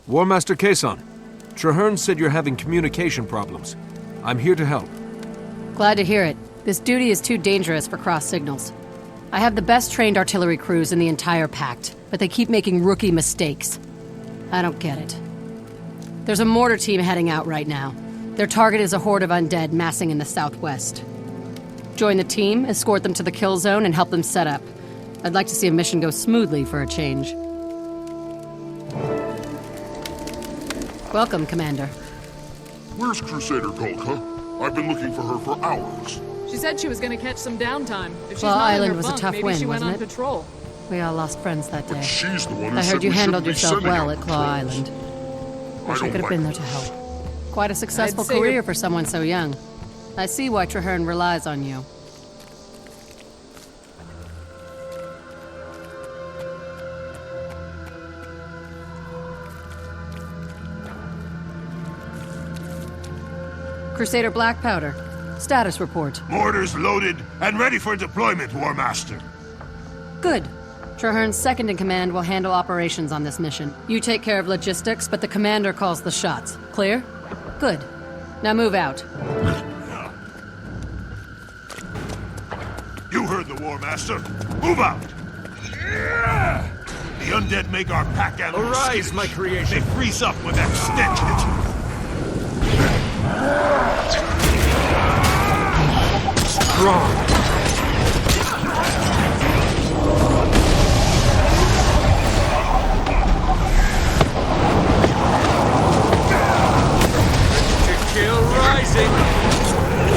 War Master Kason, Traherne said you're having communication problems. I'm here to help. Glad to hear it. This duty is too dangerous for cross signals. I have the best trained artillery crews in the entire Pact, but they keep making rookie mistakes. I don't get it. There's a mortar team heading out right now. Their target is a horde of undead massing in the southwest. Join the team, escort them to the kill zone, and help them set up. I'd like to see a mission go smoothly for a change. Welcome, Commander. Where's Crusader Golka? I've been looking for her for hours. She said she was going to catch some downtime. If she's Claw not in Island her was a bunk, tough maybe win, she went wasn't on it? patrol. We all lost friends that day. But she's the one who I said heard you we handled shouldn't be yourself sending well out at Claw patrols. Island. I Wish I don't could have been there like to this. help. Quite a successful I'd say career for someone so young. I see why Traherne relies on you. Crusader Black Powder. Status report. Mortars loaded and ready for deployment, War Master. Good. Traherne's second in command will handle operations on this mission. You take care of logistics, but the commander calls the shots. Clear? Good. Now move out. You heard the War Master. Move out! The undead make our pack animals Arise, skittish. my creation. They freeze up when that stench hits. Strong. To kill rising.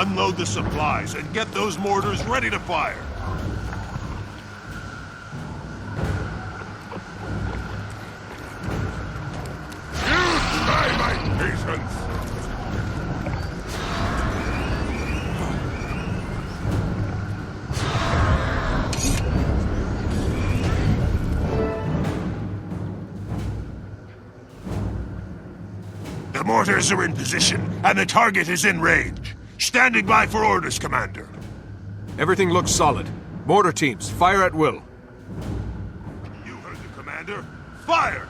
Unload the supplies and get those mortars ready to fire. You try my patience! The mortars are in position, and the target is in range. Standing by for orders, Commander. Everything looks solid. Mortar teams, fire at will. You heard the Commander. Fire!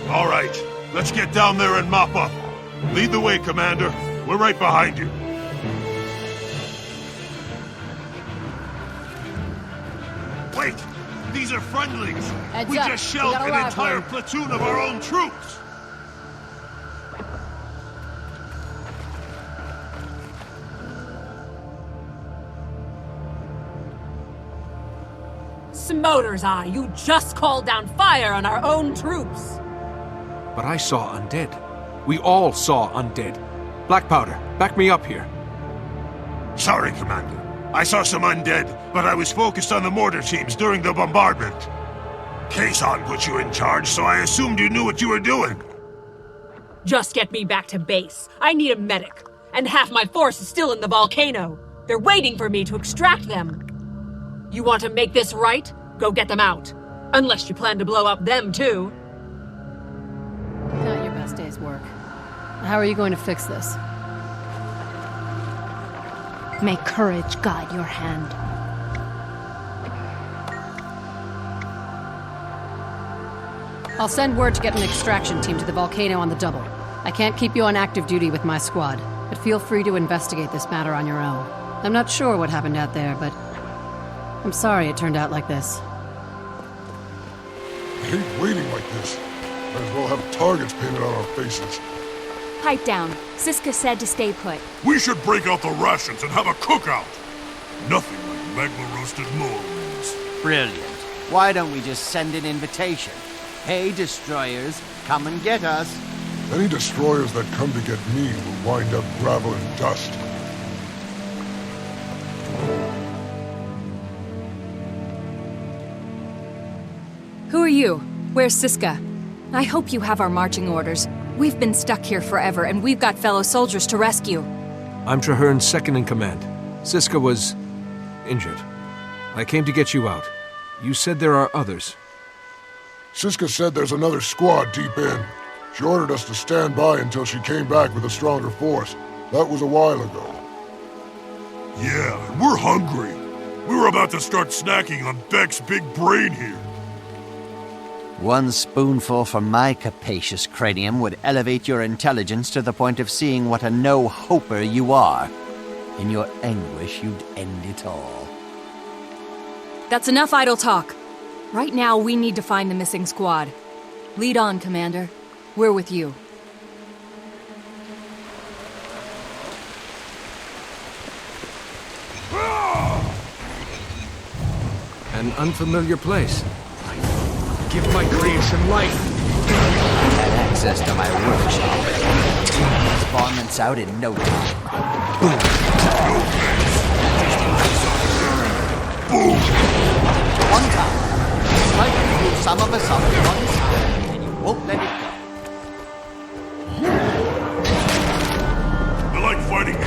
All right, let's get down there and mop up. Lead the way, Commander. We're right behind you. Wait! These are friendlies! Heads We up. just We shelled got a an lot, entire hurry. platoon of our own troops! Smoter's Eye, you just called down fire on our own troops! But I saw undead. We all saw undead. Black Powder, back me up here. Sorry, Commander. I saw some undead, but I was focused on the mortar teams during the bombardment. Kazon put you in charge, so I assumed you knew what you were doing. Just get me back to base. I need a medic. And half my force is still in the volcano. They're waiting for me to extract them. You want to make this right? Go get them out. Unless you plan to blow up them too. Not your best day's work. How are you going to fix this? May courage guide your hand. I'll send word to get an extraction team to the volcano on the double. I can't keep you on active duty with my squad, but feel free to investigate this matter on your own. I'm not sure what happened out there, but I'm sorry it turned out like this. I hate waiting like this. Might as well have targets painted on our faces. Pipe down. Siska said to stay put. We should break out the rations and have a cookout. Nothing like magma roasted moles. Brilliant. Why don't we just send an invitation? Hey, destroyers, come and get us. Any destroyers that come to get me will wind up gravel and dust. Who are you? Where's Siska? I hope you have our marching orders. We've been stuck here forever, and we've got fellow soldiers to rescue. I'm Traherne's second in command. Siska was injured. I came to get you out. You said there are others. Siska said there's another squad deep in. She ordered us to stand by until she came back with a stronger force. That was a while ago. Yeah, and we're hungry. We were about to start snacking on Beck's big brain here. One spoonful from my capacious cranium would elevate your intelligence to the point of seeing what a no-hoper you are. In your anguish, you'd end it all. That's enough idle talk. Right now, we need to find the missing squad. Lead on, Commander. We're with you. An unfamiliar place. Give my creation life. I had access to my workshop. Spawnments out in no time. Boom. Boom! One time. Strike through some of us on one side, and you won't let it go. I like fighting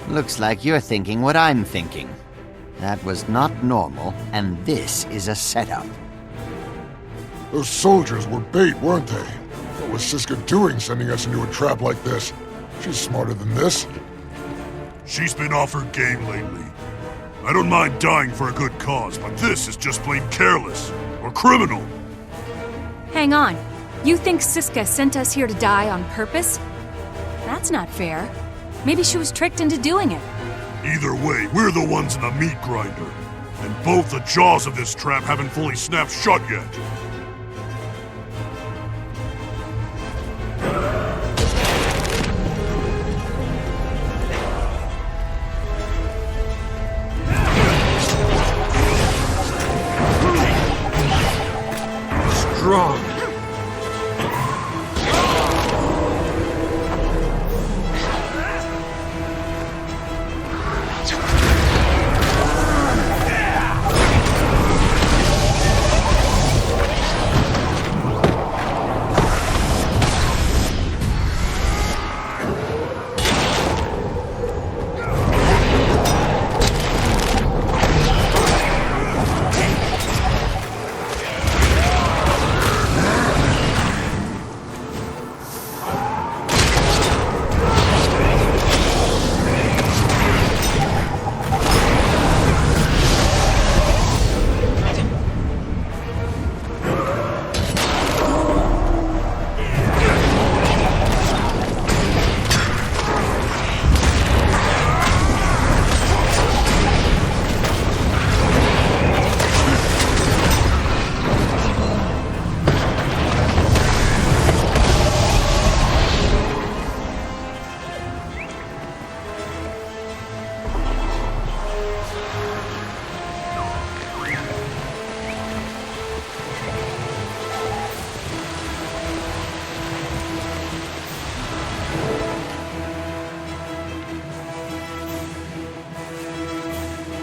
Looks like you're thinking what I'm thinking. That was not normal, and this is a setup. Those soldiers were bait, weren't they? What was Siska doing sending us into a trap like this? She's smarter than this. She's been off her game lately. I don't mind dying for a good cause, but this is just plain careless or criminal. Hang on. You think Siska sent us here to die on purpose? That's not fair. Maybe she was tricked into doing it. Either way, we're the ones in the meat grinder. And both the jaws of this trap haven't fully snapped shut yet. Strong.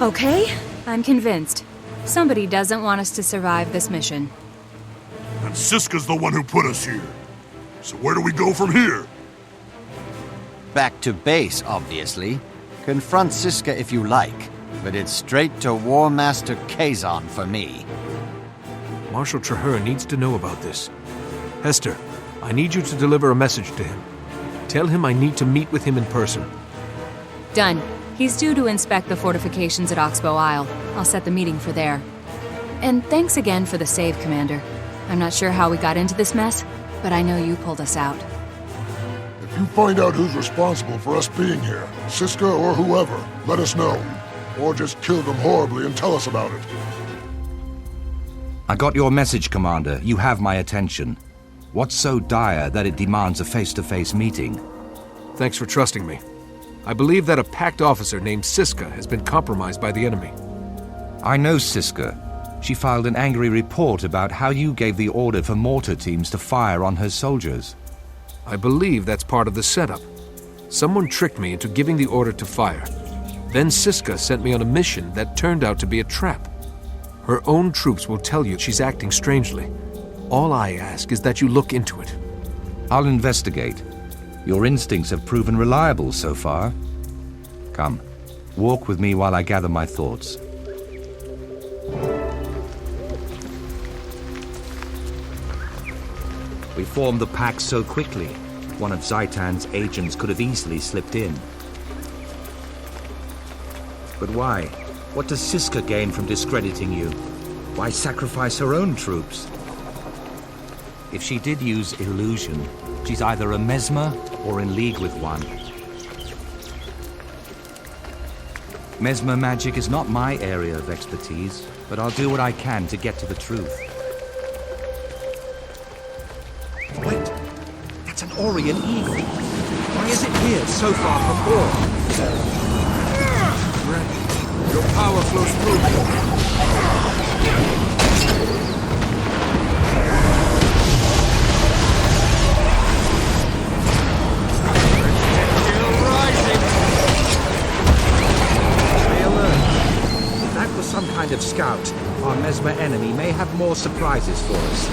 Okay, I'm convinced. Somebody doesn't want us to survive this mission. And Siska's the one who put us here. So where do we go from here? Back to base, obviously. Confront Siska if you like, but it's straight to War Master Kazon for me. Marshal Traitor needs to know about this. Hester, I need you to deliver a message to him. Tell him I need to meet with him in person. Done. He's due to inspect the fortifications at Oxbow Isle. I'll set the meeting for there. And thanks again for the save, Commander. I'm not sure how we got into this mess, but I know you pulled us out. If you find out who's responsible for us being here, Siska or whoever, let us know. Or just kill them horribly and tell us about it. I got your message, Commander. You have my attention. What's so dire that it demands a face-to-face meeting? Thanks for trusting me. I believe that a Pact officer named Siska has been compromised by the enemy. I know Siska. She filed an angry report about how you gave the order for mortar teams to fire on her soldiers. I believe that's part of the setup. Someone tricked me into giving the order to fire. Then Siska sent me on a mission that turned out to be a trap. Her own troops will tell you she's acting strangely. All I ask is that you look into it. I'll investigate. Your instincts have proven reliable so far. Come, walk with me while I gather my thoughts. We formed the Pact so quickly. One of Zaitan's agents could have easily slipped in. But why? What does Siska gain from discrediting you? Why sacrifice her own troops? If she did use illusion, she's either a mesmer or in league with one. Mesmer magic is not my area of expertise, but I'll do what I can to get to the truth. Wait, that's an Orient eagle. Why is it here so far from Orr? Your power flows through me. Some kind of scout. Our mesmer enemy may have more surprises for us.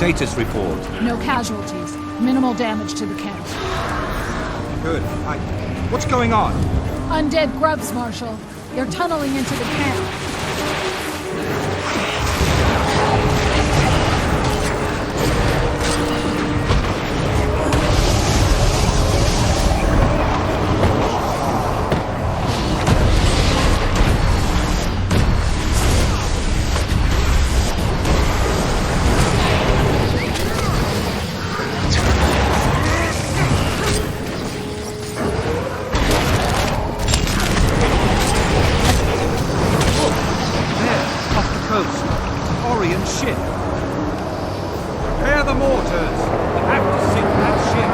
Status report. No casualties. Minimal damage to the camp. Good. What's going on? Undead grubs, Marshal. They're tunneling into the camp. Ship. Prepare the mortars. We have to sink that ship.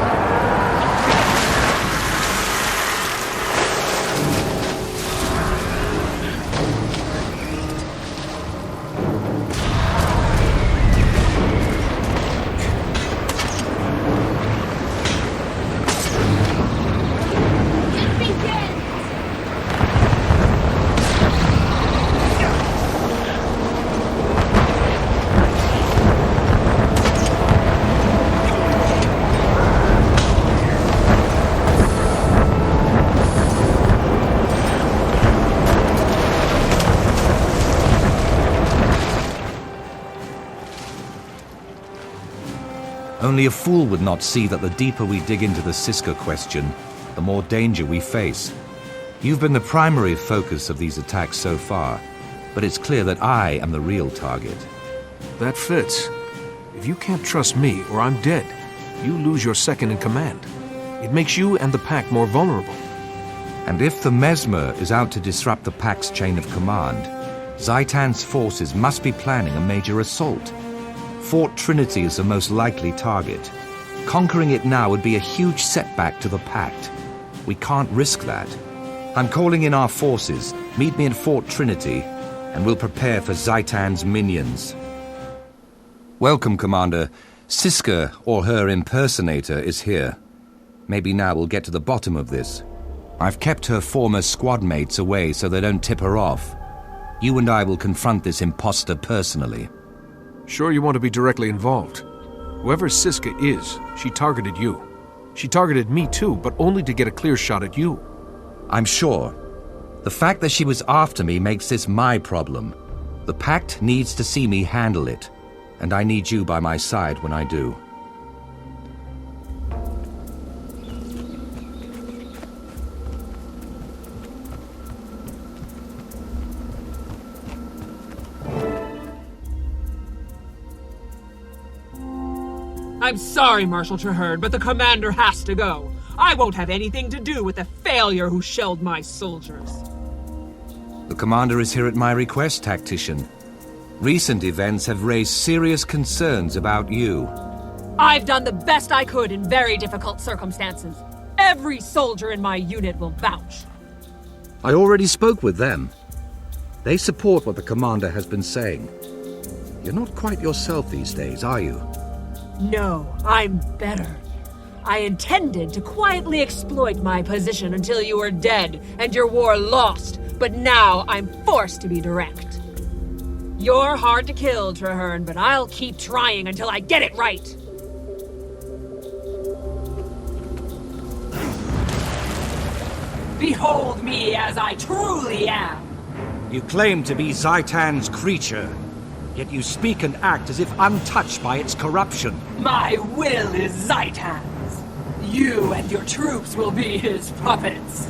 Only a fool would not see that the deeper we dig into the Siska question, the more danger we face. You've been the primary focus of these attacks so far, but it's clear that I am the real target. That fits. If you can't trust me or I'm dead, you lose your second in command. It makes you and the Pact more vulnerable. And if the Mesmer is out to disrupt the Pact's chain of command, Zaitan's forces must be planning a major assault. Fort Trinity is the most likely target. Conquering it now would be a huge setback to the Pact. We can't risk that. I'm calling in our forces. Meet me in Fort Trinity, and we'll prepare for Zaitan's minions. Welcome, Commander. Siska, or her impersonator, is here. Maybe now we'll get to the bottom of this. I've kept her former squad mates away so they don't tip her off. You and I will confront this imposter personally. Sure you want to be directly involved? Whoever Siska is, she targeted you. She targeted me too, but only to get a clear shot at you. I'm sure. The fact that she was after me makes this my problem. The Pact needs to see me handle it, and I need you by my side when I do. I'm sorry, Marshal Traherne, but the commander has to go. I won't have anything to do with the failure who shelled my soldiers. The commander is here at my request, Tactician. Recent events have raised serious concerns about you. I've done the best I could in very difficult circumstances. Every soldier in my unit will vouch. I already spoke with them. They support what the commander has been saying. You're not quite yourself these days, are you? No, I'm better. I intended to quietly exploit my position until you were dead and your war lost, but now I'm forced to be direct. You're hard to kill, Traherne, but I'll keep trying until I get it right. Behold me as I truly am. You claim to be Zaitan's creature, yet you speak and act as if untouched by its corruption. My will is Zaitan's. You and your troops will be his puppets.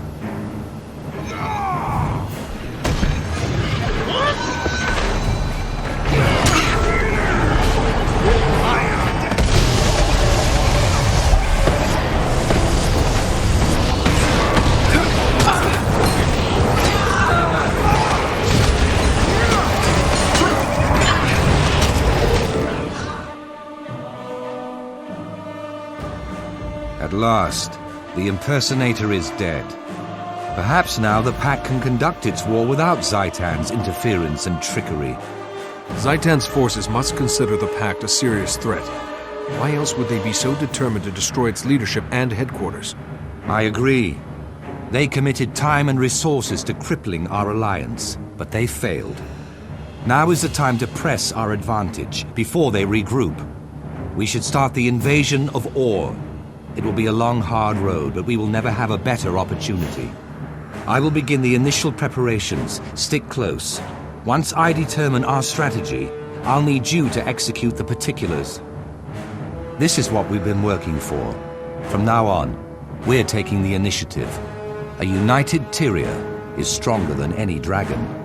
At last, the impersonator is dead. Perhaps now the Pact can conduct its war without Zaitan's interference and trickery. Zaitan's forces must consider the Pact a serious threat. Why else would they be so determined to destroy its leadership and headquarters? I agree. They committed time and resources to crippling our alliance, but they failed. Now is the time to press our advantage before they regroup. We should start the invasion of Ore. It will be a long, hard road, but we will never have a better opportunity. I will begin the initial preparations. Stick close. Once I determine our strategy, I'll need you to execute the particulars. This is what we've been working for. From now on, we're taking the initiative. A united Tyria is stronger than any dragon.